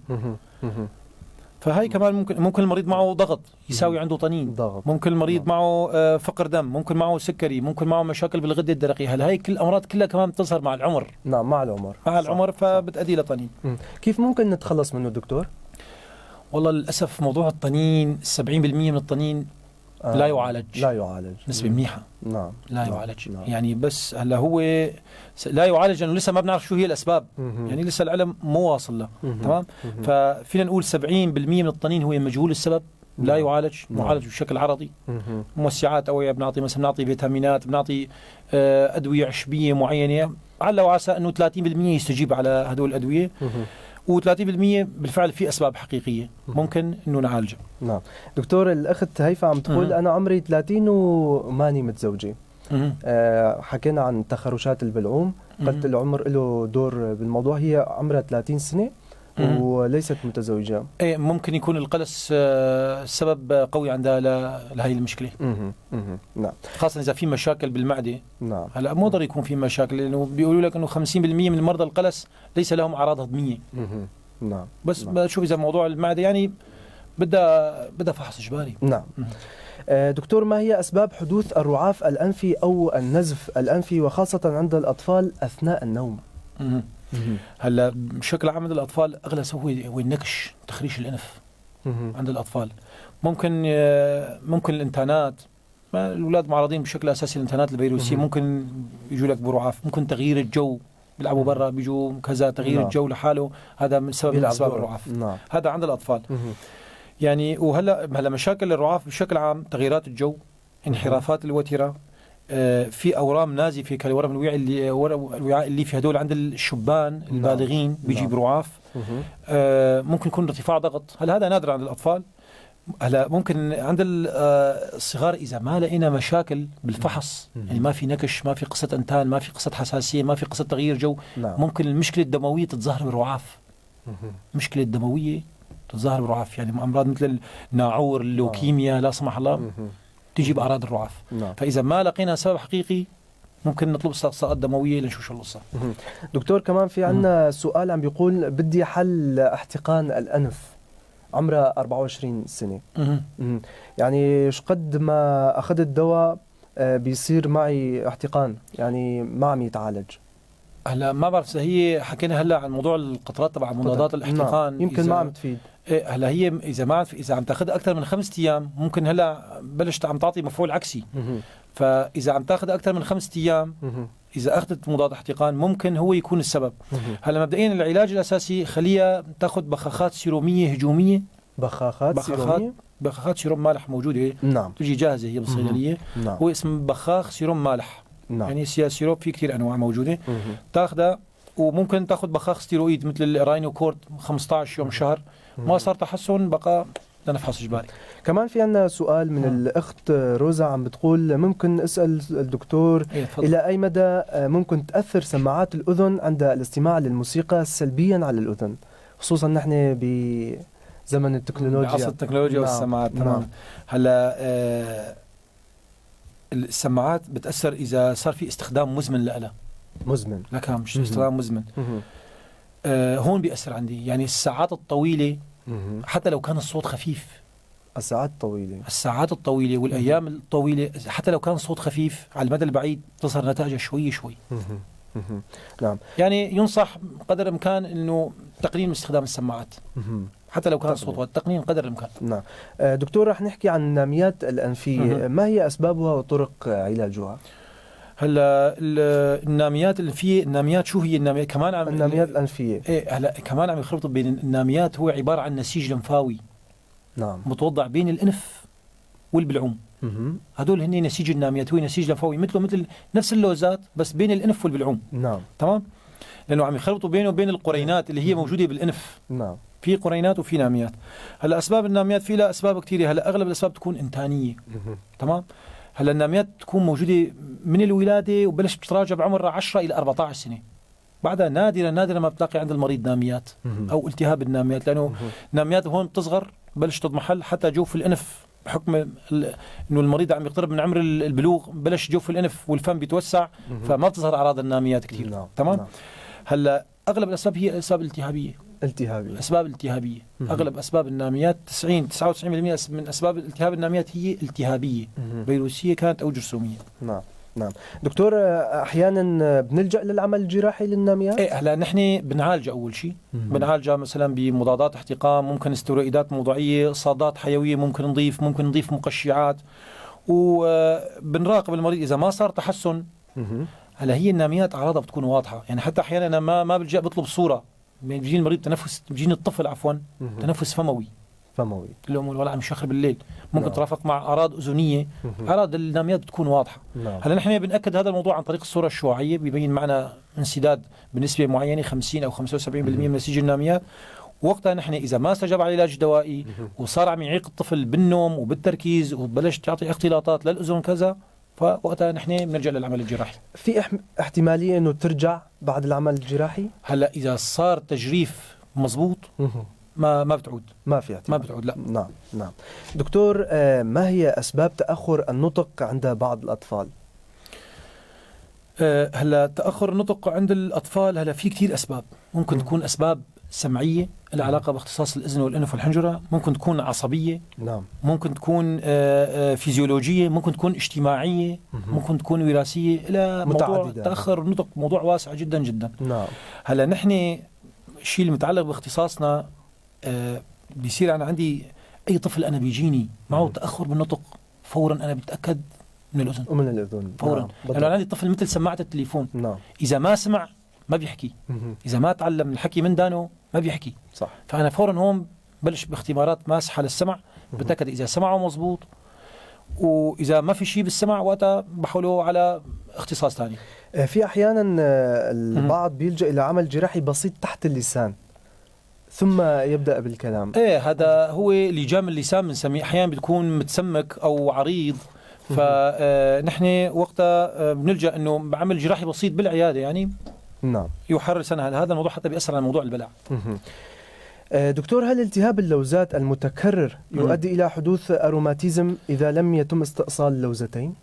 فهي كمان ممكن المريض معه ضغط يساوي عنده طنين. ممكن المريض معه فقر دم، ممكن معه سكري، ممكن معه مشاكل بالغده الدرقيه. هل هي كل الامراض كلها كمان بتظهر مع العمر. نعم، مع العمر. مع العمر فبتؤدي لطنين. كيف ممكن نتخلص منه دكتور؟ والله للاسف موضوع الطنين 70% من الطنين لا يعالج. لا يعالج. نسبة منيحة. نعم. لا نعم. يعالج. نعم. يعني بس هلا هو لا يعالج لأنه لسه ما بنعرف شو هي الأسباب. يعني لسه العلم مو واصل له. تمام. ففينا نقول 70% من الطنين هو مجهول السبب، لا يعالج، معالج بشكل عرضي. موسعات أوعية بنعطي، مثلا بنعطي فيتامينات، بنعطي أدوية عشبية معينة، على وعسى أنه 30% يستجيب على هدول الأدوية، و30% بالفعل في أسباب حقيقية ممكن أنه نعالجها. نعم. دكتور، الأخت هيفا عم تقول أنا عمري 30 وماني متزوجة. حكينا عن تخرشات البلعوم، قلت العمر له دور بالموضوع. هي عمرها 30 سنة وليست متزوجة. ايه، ممكن يكون القلس سبب قوي عندها لهي المشكلة. نعم. خاصة إذا في مشاكل بالمعدة. نعم. هلا مو ضروري يكون في مشاكل، لأنه بيقولوا لك إنه 50% من مرضى القلس ليس لهم أعراض هضمية. نعم. بس نعم. بشوف إذا موضوع المعدة يعني بدها فحص إجباري. نعم. دكتور، ما هي أسباب حدوث الرعاف الأنفي أو النزف الأنفي، وخاصة عند الأطفال أثناء النوم؟ هلا بشكل عام عند الأطفال أغلى هو النكش، تخريش الأنف عند الأطفال. ممكن الانتانات، الأولاد معرضين بشكل أساسي الانتانات الفيروسية، ممكن يجوا لك برعاف. ممكن تغيير الجو، بيلعبوا برا بيجوا كذا، تغيير الجو لحاله هذا من سبب من أسباب الرعاف. هذا عند الأطفال. يعني وهلا مشاكل الرعاف بشكل عام تغييرات الجو، انحرافات الوتيرة، في أورام نازفة كالورم الوعاء اللي في هدول عند الشبان البالغين بيجيب رعاف. ممكن يكون ارتفاع ضغط، هذا نادر عند الأطفال. هلا ممكن عند الصغار إذا ما لقينا مشاكل بالفحص، يعني ما في نكش، ما في قصة أنتان، ما في قصة حساسية، ما في قصة تغيير جو، ممكن المشكلة الدموية تتظاهر بالرعاف. مشكلة الدموية تتظاهر بالرعاف، يعني أمراض مثل الناعور، اللوكيميا لا سمح الله تجي بأعراض الرعاف. فإذا ما لقينا سبب حقيقي ممكن نطلب استقصاءات دموية لنشوف شو القصة. دكتور، كمان في عنا سؤال عم بيقول بدي حل احتقان الأنف، عمرها 24 سنة. يعني قد ما أخذت دواء بيصير معي احتقان، يعني ما عم يتعالج. هلا ما بعرف إذا هي حكينا هلا عن موضوع القطرات تبع مضادات الاحتقان. يمكن ما عم تفيد. هلا هي إذا عم تاخذ أكثر من 5 أيام ممكن هلا بلشت عم تعطي مفعول عكسي. فإذا عم تاخذ أكثر من 5 أيام إذا أخذت مضاد احتقان ممكن هو يكون السبب. هلا مبدئيا العلاج الأساسي خليها تاخذ بخاخات سيرومية هجومية. بخاخات سيروم مالح موجودة. نعم. تجي جاهزة هي بالصيدلية. نعم. هو اسم بخاخ سيروم مالح. نعم. يعني سيروب في كثير أنواع موجودة. تاخذها، وممكن تاخذ بخاخ ستيرويد مثل الراينوكورد 15 يوم شهر. ما صار تحسن بقى لنفحص إجباري. كمان في عنا سؤال من الأخت روزا عم بتقول ممكن أسأل الدكتور إلى أي مدى ممكن تأثر سماعات الأذن عند الاستماع للموسيقى سلبيا على الأذن، خصوصا نحن بزمن التكنولوجيا، عصر التكنولوجيا والسماعات. تمام. هلا السماعات بتأثر إذا صار في استخدام مزمن لها. مزمن لك مش استخدام مزمن. هون بيأثر عندي. يعني الساعات الطويلة حتى لو كان الصوت خفيف، الساعات الطويلة والأيام الطويلة حتى لو كان الصوت خفيف على المدى البعيد تظهر نتائجها شوي شوي. نعم. يعني ينصح قدر الإمكان إنه تقليل من استخدام السماعات حتى لو كان الصوت والتقنين قدر الإمكان. نعم. دكتور، رح نحكي عن الناميات الأنفية. ما هي أسبابها وطرق علاجها؟ هلا الناميات الأنفية، الناميات شو هي الناميات؟ كمان الناميات الأنفية. هلا كمان عم يخلطوا بين الناميات. هو عبارة عن نسيج لمفاوي. نعم. متوضع بين الأنف والبلعوم. هدول هن نسيج الناميات. هو نسيج لمفاوي مثل نفس اللوزات بس بين الأنف والبلعوم. نعم. تمام. لأنه عم يخلطوا بينه وبين القرينات اللي هي موجودة بالأنف. نعم. في قرينات وفي ناميات. هلا أسباب الناميات في لها أسباب كثيرة. هلا أغلب الأسباب تكون إنتانية. تمام. هلا الناميات تكون موجودة من الولادة وبلش بتراجع بعمر 10 إلى 14 سنة. بعدها نادرا ما بتلاقي عند المريض ناميات أو التهاب الناميات، لأنه الناميات هون بتصغر بلش تضمحل حتى جوف الأنف بحكم إنه المريض عم يقترب من عمر البلوغ، بلش جوف الأنف والفم بيتوسع فما بتظهر أعراض الناميات كثير. تمام. هلا أغلب الأسباب هي أسباب التهابية. أسباب التهابية. أغلب أسباب الناميات 99% من أسباب التهاب الناميات هي التهابية، فيروسية كانت أو جرثومية. نعم. نعم دكتور، أحيانا بنلجأ للعمل الجراحي للناميات؟ ايه هلا نحن بنعالج اول شيء، بنعالجها مثلا بمضادات احتقان، ممكن استروئيدات موضعيه، صادات حيويه ممكن نضيف مقشعات، وبنراقب المريض اذا ما صار تحسن. هلا هي الناميات اعراضها بتكون واضحه، يعني حتى احيانا انا ما بلجأ بطلب صوره، بيجيني المريض بيجيني الطفل تنفس فموي الام والولد عم يشخر بالليل، ممكن ترافق مع اعراض اذنيه. اعراض الناميات بتكون واضحه. هلا نحن بنأكد هذا الموضوع عن طريق الصوره الشعاعيه، بيبين معنا انسداد بنسبه معينه 50 او 75% من نسيج الناميات. وقتها نحن اذا ما استجاب على علاج دوائي وصار عم يعيق الطفل بالنوم وبالتركيز وبلش تعطي اختلاطات للاذن كذا، فوقتها نحن بنرجع للعمل الجراحي. في احتماليه انه ترجع بعد العمل الجراحي؟ هلا اذا صار تجريف مزبوط ما بتعود، ما في احتمال، ما بتعود، لا. نعم دكتور، ما هي اسباب تاخر النطق عند بعض الاطفال؟ هلا تاخر النطق عند الاطفال، هلا في كثير اسباب. ممكن تكون اسباب سمعيه العلاقه باختصاص الاذن والانف والحنجره، ممكن تكون عصبيه، نعم، ممكن تكون فيزيولوجيه، ممكن تكون اجتماعيه، ممكن تكون وراثيه، الى موضوع تاخر النطق موضوع واسع جدا جدا. نعم. هلا نحن الشيء المتعلق باختصاصنا بيصير انا عندي اي طفل انا بيجيني معه تاخر بالنطق، فورا انا بتاكد من الاذن ومن الاذن فورا. نعم. لانه عندي طفل مثل سماعه التليفون، نعم، اذا ما سمع ما بيحكي، اذا ما تعلم الحكي من دانه ما بيحكي، صح. فانا فورا هون بلش باختبارات ماسحه للسمع، بتاكد اذا سمعه مزبوط، واذا ما في شيء بالسمع وقتها بحوله على اختصاص ثاني. في احيانا البعض بيلجأ الى عمل جراحي بسيط تحت اللسان ثم يبدأ بالكلام. ايه هذا هو لجام اللسان بنسميه، احيانا بتكون متسمك او عريض، فنحن وقتها بنلجأ انه بعمل جراحي بسيط بالعياده، يعني نعم، يحرر سنة. هذا الموضوع حتى بيأثر على موضوع البلع. دكتور، هل التهاب اللوزات المتكرر يؤدي إلى حدوث أروماتيزم إذا لم يتم استئصال اللوزتين؟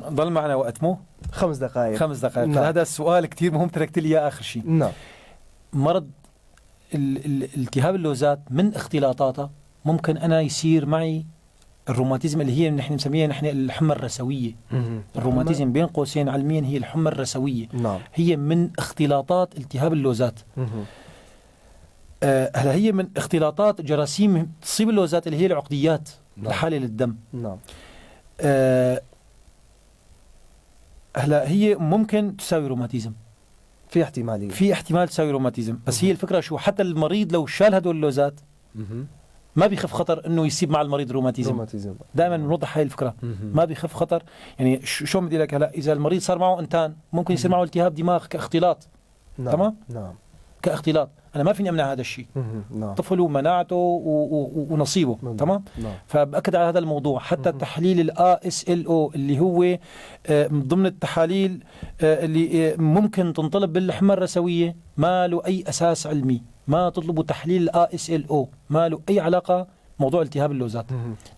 ضل معنا وقت مو 5 دقائق. 5 دقائق. نعم. هذا السؤال كتير مهم، تركت لي إياه آخر شيء. نعم. مرض التهاب اللوزات من اختلاطاتها ممكن أنا يصير معي الروماتيزم، اللي هي نحن نسميها نحن الحمى الرسوية. الروماتيزم بين قوسين علميا هي الحمى الرسوية. نعم. هي من اختلاطات التهاب اللوزات. هلا هي من اختلاطات جراثيم تصيب اللوزات اللي هي العقديات. نعم. الحالة للدم. نعم. هلا هي ممكن تساوي روماتيزم، في احتمالية، في احتمال تساوي روماتيزم، بس هي الفكرة شو، حتى المريض لو شال هدول اللوزات ما بيخف خطر انه يصيب مع المريض روماتيزم. دائما بنوضح هاي الفكرة، ما بيخف خطر. يعني شو بدي لك، هلا اذا المريض صار معه انتان ممكن يصير معه التهاب دماغ كاختلاط. نعم. تمام. نعم. كاختلاط انا ما فيني امنع هذا الشيء. نعم. طفله ومناعته ونصيبه. تمام. نعم. فبأكد على هذا الموضوع. حتى تحليل الASLO اللي هو من ضمن التحاليل اللي ممكن تنطلب بالحمى الرسوية ما له أي أساس علمي. ما تطلبوا تحليل الASLO، ما له أي علاقة موضوع التهاب اللوزات.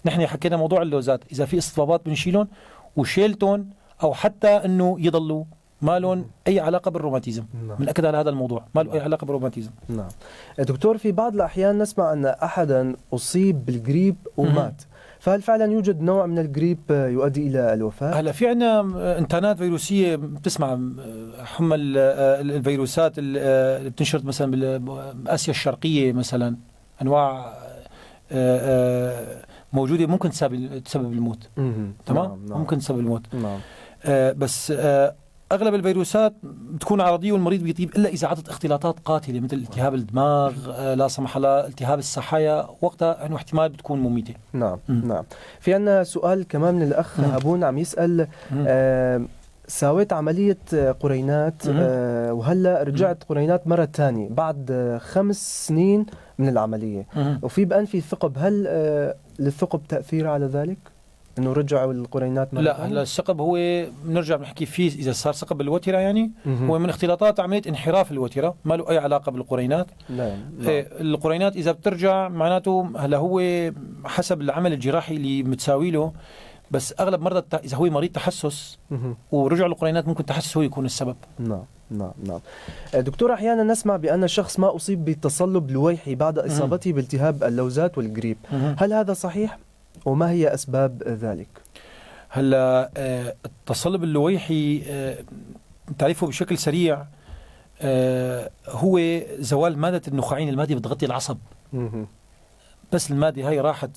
نحن حكينا موضوع اللوزات، إذا في اصطبابات بنشيلهم، وشيلتون أو حتى أنه يضلوا ما لهم أي علاقة بالروماتيزم. بنأكد على هذا الموضوع، ما له أي علاقة بالروماتيزم. نعم. دكتور، في بعض الأحيان نسمع أن أحدا أصيب بالجريب ومات، فهل فعلا يوجد نوع من الجريب يؤدي إلى الوفاة؟ هلا في عندنا انتانات فيروسية، بتسمع حمى الفيروسات اللي بتنشرت مثلا بآسيا الشرقية، مثلا أنواع موجودة ممكن تسبب الموت. تمام. نعم. ممكن تسبب الموت. نعم. بس أغلب الفيروسات بتكون عرضية والمريض بيطيب، إلا إذا عطت اختلاطات قاتلة مثل التهاب الدماغ، لا سمح الله التهاب السحايا، وقتها أنه احتمال بتكون مميتة. نعم. نعم. في عنا سؤال كمان من الأخ هابون عم يسأل، ساويت عملية قرينات وهلأ رجعت قرينات مرة تانية بعد 5 سنين من العملية، وفي بأنفي ثقب، هل للثقب تأثير على ذلك؟ انه رجعوا القرينات؟ لا، هلا الثقب هو بنرجع بنحكي فيه اذا صار ثقب بالوتيره، يعني هو من اختلاطات عمليه انحراف الوتيره، ما له اي علاقه بالقرينات. لا. القرينات اذا بترجع معناته هلا هو حسب العمل الجراحي اللي متساوي له، بس اغلب مرضى اذا هو مريض تحسس ورجع القرينات ممكن تحسس هو يكون السبب. نعم. نعم. نعم. دكتور، احيانا نسمع بان الشخص ما اصيب بتصلب لويحي بعد اصابته بالتهاب اللوزات والجريب، هل هذا صحيح؟ وما هي أسباب ذلك؟ هلا التصلب اللويحي تعريفه بشكل سريع هو زوال مادة النخاعين، المادة بتغطي العصب. بس المادة هاي راحت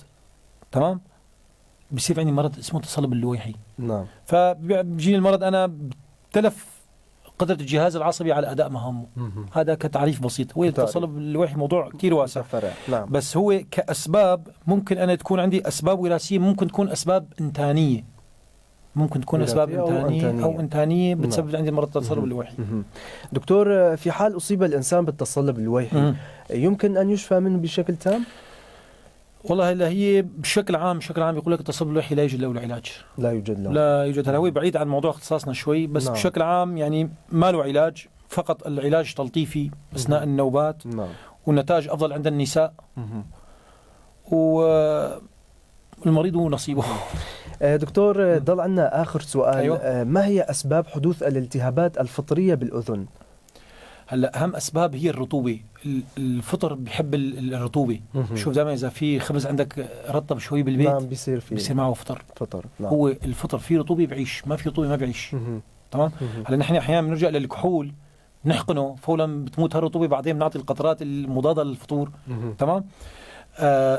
تمام بصير عندي مرض اسمه التصلب اللويحي. نعم. فبيجيني المرض أنا بتلف قدرة الجهاز العصبي على أداء مهامه. هذا كتعريف بسيط. هو التصلب اللويحي موضوع كتير واسع. نعم. بس هو كأسباب ممكن أنا تكون عندي أسباب وراثية، ممكن تكون أسباب إنتانية، ممكن تكون أسباب إنتانية أو إنتانية بتسبب عندي مرض التصلب اللويحي. دكتور، في حال أصيب الإنسان بالتصلب اللويحي يمكن أن يشفى منه بشكل تام؟ والله هلا هي بشكل عام يقول لك التصلب اللويحي لا يوجد له علاج. لا يوجد له. لا يوجد. هو بعيد عن موضوع اختصاصنا شوي، بس بشكل عام يعني ما له علاج، فقط العلاج تلطيفي أثناء النوبات. والنتائج أفضل عند النساء. والمريض هو نصيبه. دكتور، ضل عنا آخر سؤال. أيوة. ما هي أسباب حدوث الالتهابات الفطرية بالأذن؟ هلا أهم أسباب هي الرطوبة. الفطر بيحب الرطوبة. شوف دائما إذا في خبز عندك رطب شوي بالبيت نعم بيصير معه فطر. نعم. هو الفطر فيه رطوبة بعيش، ما في رطوبة ما بعيش. تمام. هلا نحن أحيانا بنرجع للكحول نحقنه فولا بتموت هالرطوبة، بعدين بنعطي القطرات المضادة للفطور. تمام.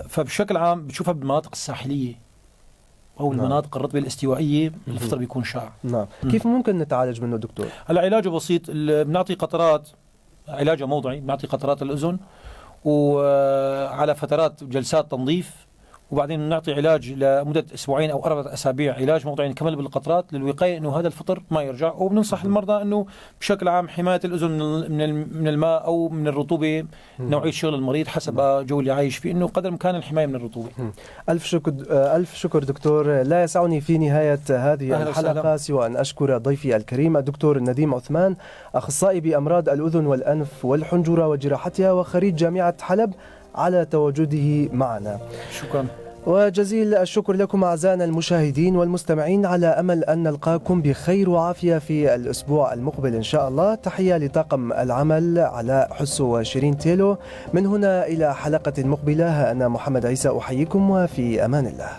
فبشكل عام بتشوفها بالمناطق الساحلية أو المناطق الرطبة الاستوائية الفطر بيكون شائع. نعم. كيف ممكن نتعالج منه دكتور؟ هلا علاجه بسيط، بنعطي قطرات، علاجه موضعي، بنعطي قطرات الأذن وعلى فترات جلسات تنظيف، وبعدين بنعطي علاج لمدة 2 أو 4 أسابيع، علاج موضعي نكمل بالقطرات للوقاية إنه هذا الفطر ما يرجع. وبننصح المرضى إنه بشكل عام حماية الأذن من الماء أو من الرطوبة، نوعية شغل المريض حسب جو اللي عايش فيه، إنه قدر الإمكان الحماية من الرطوبة. ألف شكر دكتور. لا يسعني في نهاية هذه الحلقة سوى أن أشكر ضيفي الكريم الدكتور نديم عثمان، أخصائي بأمراض الأذن والأنف والحنجرة وجراحتها وخريج جامعة حلب، على تواجده معنا. شكرا. وجزيل الشكر لكم أعزائنا المشاهدين والمستمعين، على أمل أن نلقاكم بخير وعافية في الأسبوع المقبل إن شاء الله. تحية لطاقم العمل علاء حسو وشيرين تيلو. من هنا إلى حلقة مقبلة، أنا محمد عيسى أحييكم وفي أمان الله.